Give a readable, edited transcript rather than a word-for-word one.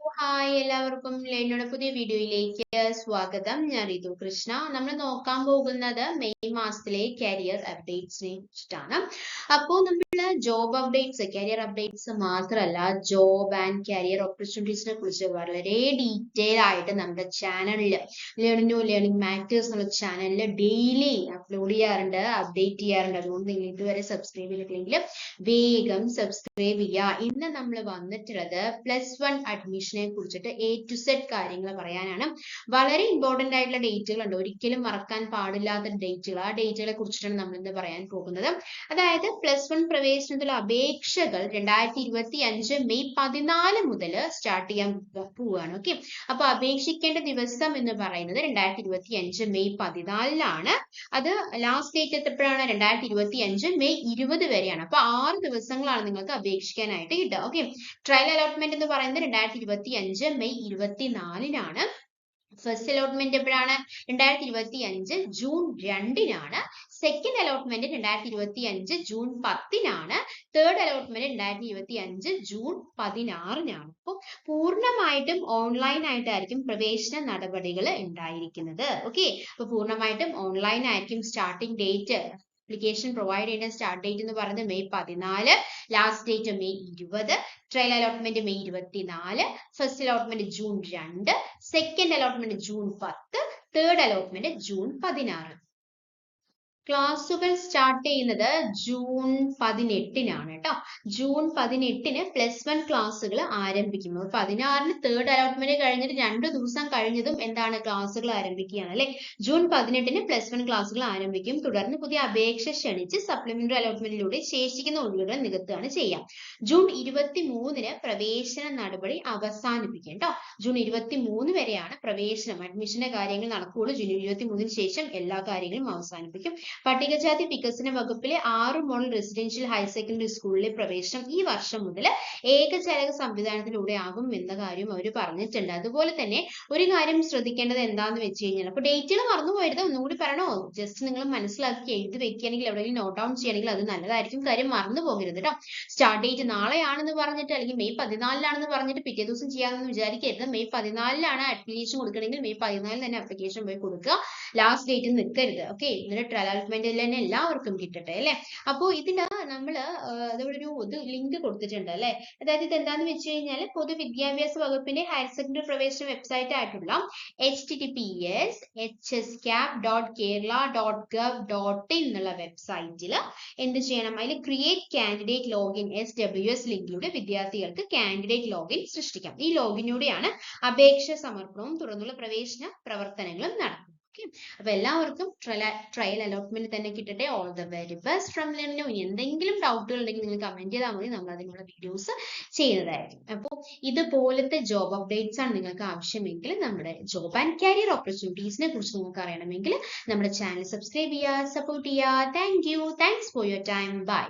Hi എല്ലാവർക്കും ലേണിയുടെ പുതിയ വീഡിയോയിലേക്ക് സ്വാഗതം. ഞാൻ റിതു കൃഷ്ണ. നമ്മൾ നോക്കാൻ പോകുന്നത് മെയ് മാസത്തിലെ കരിയർ അപ്ഡേറ്റ്സിനെ കുറിച്ചിട്ടാണ്. അപ്പോൾ നമ്മൾ ജോബ് അപ്ഡേറ്റ്സ്, കരിയർ അപ്ഡേറ്റ്സ് മാത്രമല്ല, ജോബ് ആൻഡ് കരിയർ ഓപ്പർച്യൂണിറ്റീസിനെ കുറിച്ച് വളരെ ഡീറ്റെയിൽ ആയിട്ട് നമ്മുടെ ചാനലിൽ ലേണിംഗ് മാറ്റേഴ്സ് എന്നുള്ള ചാനലിൽ ഡെയിലി അപ്ലോഡ് ചെയ്യാറുണ്ട്, അപ്ഡേറ്റ് ചെയ്യാറുണ്ട്. അതുകൊണ്ട് നിങ്ങൾ ഇതുവരെ സബ്സ്ക്രൈബ് ചെയ്തിട്ടില്ലെങ്കിൽ വേഗം സബ്സ്ക്രൈബ് ചെയ്യുക. ഇന്ന് നമ്മൾ വന്നിട്ടുള്ളത് +1 അഡ്മിഷനെ കുറിച്ചിട്ട് A to Z കാര്യങ്ങൾ പറയാനാണ്. വളരെ ഇമ്പോർട്ടന്റ് ആയിട്ടുള്ള ഡേറ്റുകൾ ഉണ്ട്, ഒരിക്കലും മറക്കാൻ പാടില്ലാത്ത ഡേറ്റുകൾ. ആ ഡേറ്റുകളെ കുറിച്ചിട്ടാണ് നമ്മൾ ഇന്ന് പറയാൻ പോകുന്നത്. അതായത് +1 പ്രവേശനത്തിലുള്ള അപേക്ഷകൾ 2025 മെയ് 14 മുതൽ സ്റ്റാർട്ട് ചെയ്യാൻ പോവുകയാണ്. ഓക്കെ, അപ്പൊ അപേക്ഷിക്കേണ്ട ദിവസം എന്ന് പറയുന്നത് 2025 മെയ് 14 അത് ലാസ്റ്റ് ഡേറ്റ് എത്തപ്പോഴാണ് 2025 മെയ് 20 വരെയാണ്. അപ്പൊ 6 ദിവസങ്ങളാണ് നിങ്ങൾക്ക് അപേക്ഷിക്കാനായിട്ട് കിട്ടുക. ഓക്കെ, ട്രയൽ അലോട്ട്മെന്റ് എന്ന് പറയുന്നത് 2025 മെയ് 24 ഫസ്റ്റ് അലോട്ട്മെന്റ് എപ്പോഴാണ്? 2025 June 2 second allotment 2025 June 10 third allotment 2025 June 16 അപ്പോൾ പൂർണ്ണമായിട്ടും ഓൺലൈൻ ആയിട്ടായിരിക്കും പ്രവേശന നടപടികൾ ഉണ്ടായിരിക്കുന്നത്. ഓക്കെ, അപ്പൊ പൂർണ്ണമായിട്ടും ഓൺലൈൻ ആയിരിക്കും. സ്റ്റാർട്ടിംഗ് ഡേറ്റ്, അപ്ലിക്കേഷൻ പ്രൊവൈഡ് ചെയ്യുന്ന സ്റ്റാർട്ട് ഡേറ്റ് എന്ന് പറയുന്നത് May 14, last date May 20, trial allotment May 24, first allotment June 2, second allotment June 10, third allotment June 16. ക്ലാസ്സുകൾ സ്റ്റാർട്ട് ചെയ്യുന്നത് ജൂൺ 18 കേട്ടോ. ജൂൺ 18 +1 ക്ലാസ്സുകൾ ആരംഭിക്കും. 16 തേർഡ് അലോട്ട്മെന്റ് കഴിഞ്ഞിട്ട് 2 ദിവസം കഴിഞ്ഞതും എന്താണ്, ക്ലാസ്സുകൾ ആരംഭിക്കുകയാണ് അല്ലെ. ജൂൺ 18 +1 ക്ലാസ്സുകൾ ആരംഭിക്കും. തുടർന്ന് പുതിയ അപേക്ഷ ക്ഷണിച്ച് സപ്ലിമെന്ററി അലോട്ട്മെന്റിലൂടെ ശേഷിക്കുന്ന ഒഴിവുകൾ നികത്തുകയാണ് ചെയ്യാം. ജൂൺ 23 പ്രവേശന നടപടി അവസാനിപ്പിക്കും കേട്ടോ. ജൂൺ 23 വരെയാണ് പ്രവേശനം, അഡ്മിഷന്റെ കാര്യങ്ങൾ നടക്കുകയുള്ളൂ. ജൂൺ 23 ശേഷം എല്ലാ കാര്യങ്ങളും അവസാനിപ്പിക്കും. പട്ടികജാതി വികസന വകുപ്പിലെ 6 മോഡൽ റെസിഡൻഷ്യൽ ഹയർ സെക്കൻഡറി സ്കൂളിലെ പ്രവേശനം ഈ വർഷം മുതൽ ഏകജാലക സംവിധാനത്തിലൂടെ ആകും എന്ന കാര്യം അവർ പറഞ്ഞിട്ടുണ്ട്. അതുപോലെ തന്നെ ഒരു കാര്യം ശ്രദ്ധിക്കേണ്ടത് എന്താന്ന് വെച്ച് കഴിഞ്ഞാൽ, അപ്പൊ ഡേറ്റുകൾ മറന്നുപോയത് ഒന്നുകൂടി പറയണോ, ജസ്റ്റ് നിങ്ങൾ മനസ്സിലാക്കി എഴുതി വെക്കുകയാണെങ്കിൽ എവിടെയെങ്കിലും നോട്ട് ഡൗൺ ചെയ്യണമെങ്കിൽ അത് നല്ലതായിരിക്കും. കാര്യം മറന്നു പോകരുത് കേട്ടോ. സ്റ്റാർട്ട് ഡേറ്റ് നാളെയാണെന്ന് പറഞ്ഞിട്ട് അല്ലെങ്കിൽ മെയ് 14 പറഞ്ഞിട്ട് പിറ്റേ ദിവസം ചെയ്യാമെന്ന് വിചാരിക്കരുത്. മെയ് 14 അപ്ലിക്കേഷൻ കൊടുക്കണമെങ്കിൽ മെയ് 14 തന്നെ അപ്ലിക്കേഷൻ പോയി കൊടുക്കുക. ലാസ്റ്റ് ഡേറ്റ് നിൽക്കരുത്. ഓക്കെ, എന്നിട്ട് ട്രയൽ അലോട്ട്മെന്റിൽ തന്നെ എല്ലാവർക്കും കിട്ടട്ടെ അല്ലെ. അപ്പോ ഇതിന് നമ്മള് അതോടെ ഒരു ലിങ്ക് കൊടുത്തിട്ടുണ്ട് അല്ലെ. അതായത് ഇത് എന്താന്ന് വെച്ച് കഴിഞ്ഞാൽ പൊതുവിദ്യാഭ്യാസ വകുപ്പിന്റെ ഹയർ സെക്കൻഡറി പ്രവേശന വെബ്സൈറ്റ് ആയിട്ടുള്ള https://hscap.kerala.gov.in എന്നുള്ള വെബ്സൈറ്റിൽ എന്ത് ചെയ്യണം, അതിൽ ക്രിയേറ്റ് കാൻഡിഡേറ്റ് ലോഗിൻ SWS ലിങ്കിലൂടെ വിദ്യാർത്ഥികൾക്ക് കാൻഡിഡേറ്റ് ലോഗിൻ സൃഷ്ടിക്കാം. ഈ ലോഗിനിലൂടെയാണ് അപേക്ഷ സമർപ്പണവും തുടർന്നുള്ള പ്രവേശന പ്രവർത്തനങ്ങളും നടക്കുന്നത്. അപ്പൊ എല്ലാവർക്കും ട്രയൽ അലോട്ട്മെന്റ് തന്നെ കിട്ടട്ടെ. All the very best from learning. ഇനി എന്തെങ്കിലും ഡൗട്ടുകൾ ഉണ്ടെങ്കിൽ നിങ്ങൾ കമന്റ് ചെയ്താൽ മതി, നമ്മൾ അതിനുള്ള വീഡിയോസ് ചെയ്യുന്നതായിരിക്കും. അപ്പോൾ ഇതുപോലത്തെ ജോബ് അപ്ഡേറ്റ്സ് ആണ് നിങ്ങൾക്ക് ആവശ്യമെങ്കിൽ, നമ്മുടെ ജോബ് ആൻഡ് കരിയർ ഓപ്പർച്യൂണിറ്റീസിനെ കുറിച്ച് നിങ്ങൾക്ക് അറിയണമെങ്കിൽ നമ്മുടെ ചാനൽ സബ്സ്ക്രൈബ് ചെയ്യുക, സപ്പോർട്ട് ചെയ്യുക. Thank you, thanks for your time, by.